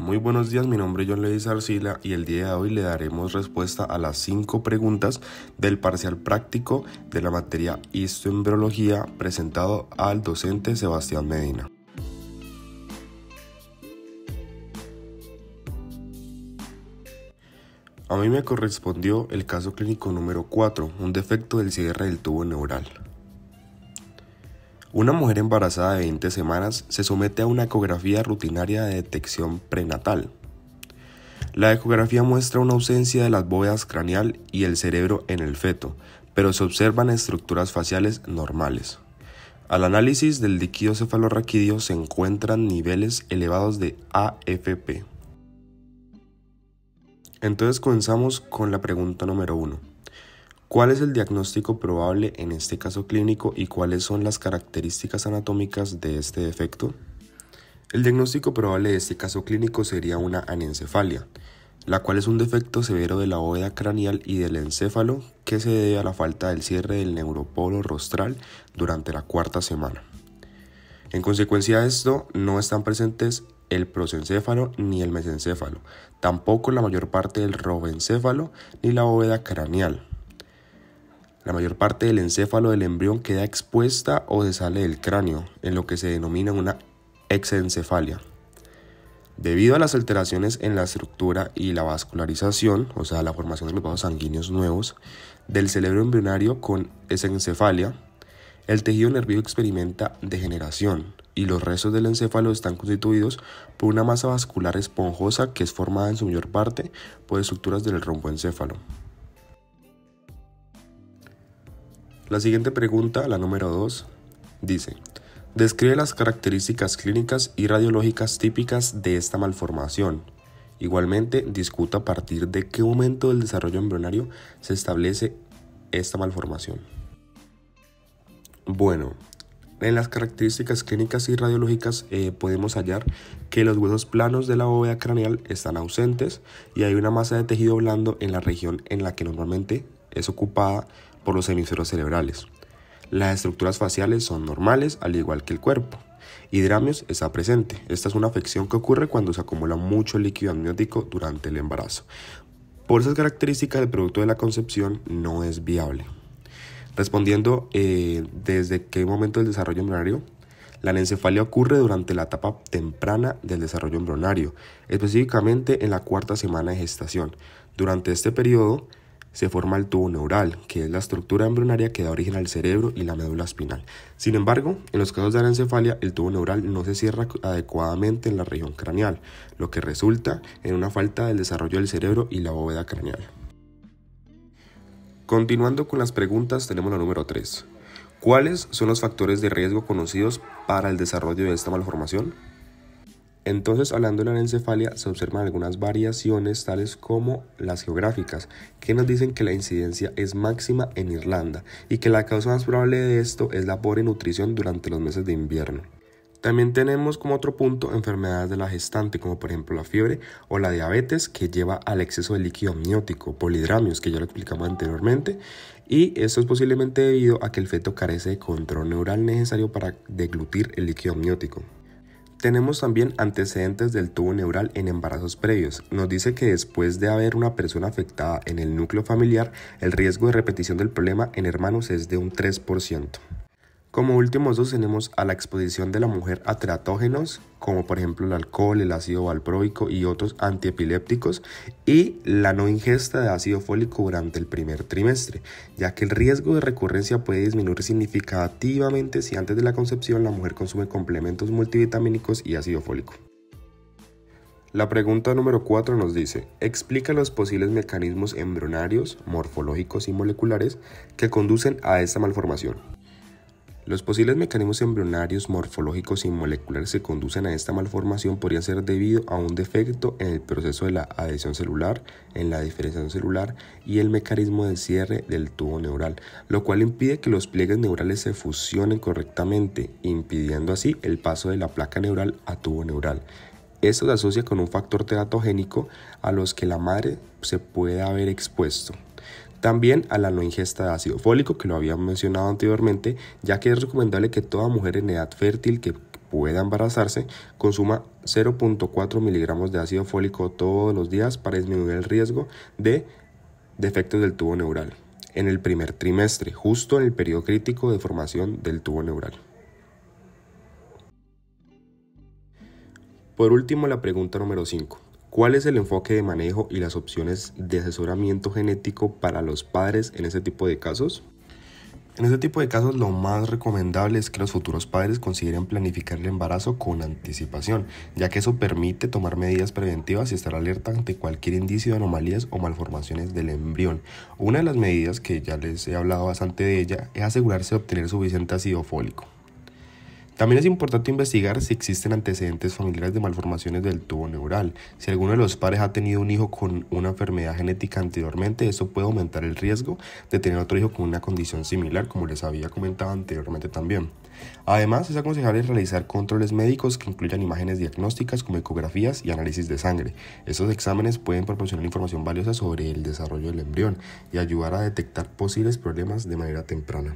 Muy buenos días, mi nombre es John Lewis Arcila y el día de hoy le daremos respuesta a las 5 preguntas del parcial práctico de la materia Histoembriología presentado al docente Sebastián Medina. A mí me correspondió el caso clínico número 4, un defecto del cierre del tubo neural. Una mujer embarazada de 20 semanas se somete a una ecografía rutinaria de detección prenatal. La ecografía muestra una ausencia de las bóvedas craneal y el cerebro en el feto, pero se observan estructuras faciales normales. Al análisis del líquido cefalorraquídeo se encuentran niveles elevados de AFP. Entonces comenzamos con la pregunta número 1. ¿Cuál es el diagnóstico probable en este caso clínico y cuáles son las características anatómicas de este defecto? El diagnóstico probable de este caso clínico sería una anencefalia, la cual es un defecto severo de la bóveda craneal y del encéfalo que se debe a la falta del cierre del neuropolo rostral durante la 4ª semana. En consecuencia de esto, no están presentes el prosencéfalo ni el mesencéfalo, tampoco la mayor parte del rovencéfalo ni la bóveda craneal. La mayor parte del encéfalo del embrión queda expuesta o se sale del cráneo, en lo que se denomina una exencefalia. Debido a las alteraciones en la estructura y la vascularización, o sea, la formación de los vasos sanguíneos nuevos, del cerebro embrionario con exencefalia, el tejido nervioso experimenta degeneración y los restos del encéfalo están constituidos por una masa vascular esponjosa que es formada en su mayor parte por estructuras del romboencéfalo. La siguiente pregunta, la número 2, dice: describe las características clínicas y radiológicas típicas de esta malformación. Igualmente, discuta a partir de qué momento del desarrollo embrionario se establece esta malformación. Bueno, en las características clínicas y radiológicas podemos hallar que los huesos planos de la bóveda craneal están ausentes y hay una masa de tejido blando en la región en la que normalmente es ocupada por los hemisferios cerebrales. Las estructuras faciales son normales, al igual que el cuerpo. Hidramios está presente. Esta es una afección que ocurre cuando se acumula mucho líquido amniótico durante el embarazo. Por esas características, el producto de la concepción no es viable. Respondiendo desde qué momento del desarrollo embrionario, la anencefalia ocurre durante la etapa temprana del desarrollo embrionario, específicamente en la 4ª semana de gestación. Durante este periodo se forma el tubo neural, que es la estructura embrionaria que da origen al cerebro y la médula espinal. Sin embargo, en los casos de anencefalia, el tubo neural no se cierra adecuadamente en la región craneal, lo que resulta en una falta del desarrollo del cerebro y la bóveda craneal. Continuando con las preguntas, tenemos la número 3. ¿Cuáles son los factores de riesgo conocidos para el desarrollo de esta malformación? Entonces, hablando de la anencefalia, se observan algunas variaciones tales como las geográficas, que nos dicen que la incidencia es máxima en Irlanda y que la causa más probable de esto es la pobre nutrición durante los meses de invierno. También tenemos como otro punto enfermedades de la gestante, como por ejemplo la fiebre o la diabetes, que lleva al exceso de líquido amniótico, polidramios, que ya lo explicamos anteriormente, y esto es posiblemente debido a que el feto carece de control neural necesario para deglutir el líquido amniótico. Tenemos también antecedentes del tubo neural en embarazos previos. Nos dice que después de haber una persona afectada en el núcleo familiar, el riesgo de repetición del problema en hermanos es de un 3%. Como últimos dos tenemos a la exposición de la mujer a teratógenos, como por ejemplo el alcohol, el ácido valproico y otros antiepilépticos, y la no ingesta de ácido fólico durante el primer trimestre, ya que el riesgo de recurrencia puede disminuir significativamente si antes de la concepción la mujer consume complementos multivitamínicos y ácido fólico. La pregunta número 4 nos dice: explica los posibles mecanismos embrionarios, morfológicos y moleculares que conducen a esta malformación. Los posibles mecanismos embrionarios, morfológicos y moleculares que conducen a esta malformación podrían ser debido a un defecto en el proceso de la adhesión celular, en la diferenciación celular y el mecanismo de cierre del tubo neural, lo cual impide que los pliegues neurales se fusionen correctamente, impidiendo así el paso de la placa neural a tubo neural. Esto se asocia con un factor teratogénico a los que la madre se puede haber expuesto. También a la no ingesta de ácido fólico, que lo habíamos mencionado anteriormente, ya que es recomendable que toda mujer en edad fértil que pueda embarazarse, consuma 0.4 miligramos de ácido fólico todos los días para disminuir el riesgo de defectos del tubo neural en el primer trimestre, justo en el periodo crítico de formación del tubo neural. Por último, la pregunta número 5. ¿Cuál es el enfoque de manejo y las opciones de asesoramiento genético para los padres en este tipo de casos? En este tipo de casos, lo más recomendable es que los futuros padres consideren planificar el embarazo con anticipación, ya que eso permite tomar medidas preventivas y estar alerta ante cualquier indicio de anomalías o malformaciones del embrión. Una de las medidas, que ya les he hablado bastante de ella, es asegurarse de obtener suficiente ácido fólico. También es importante investigar si existen antecedentes familiares de malformaciones del tubo neural. Si alguno de los padres ha tenido un hijo con una enfermedad genética anteriormente, eso puede aumentar el riesgo de tener otro hijo con una condición similar, como les había comentado anteriormente también. Además, es aconsejable realizar controles médicos que incluyan imágenes diagnósticas como ecografías y análisis de sangre. Estos exámenes pueden proporcionar información valiosa sobre el desarrollo del embrión y ayudar a detectar posibles problemas de manera temprana.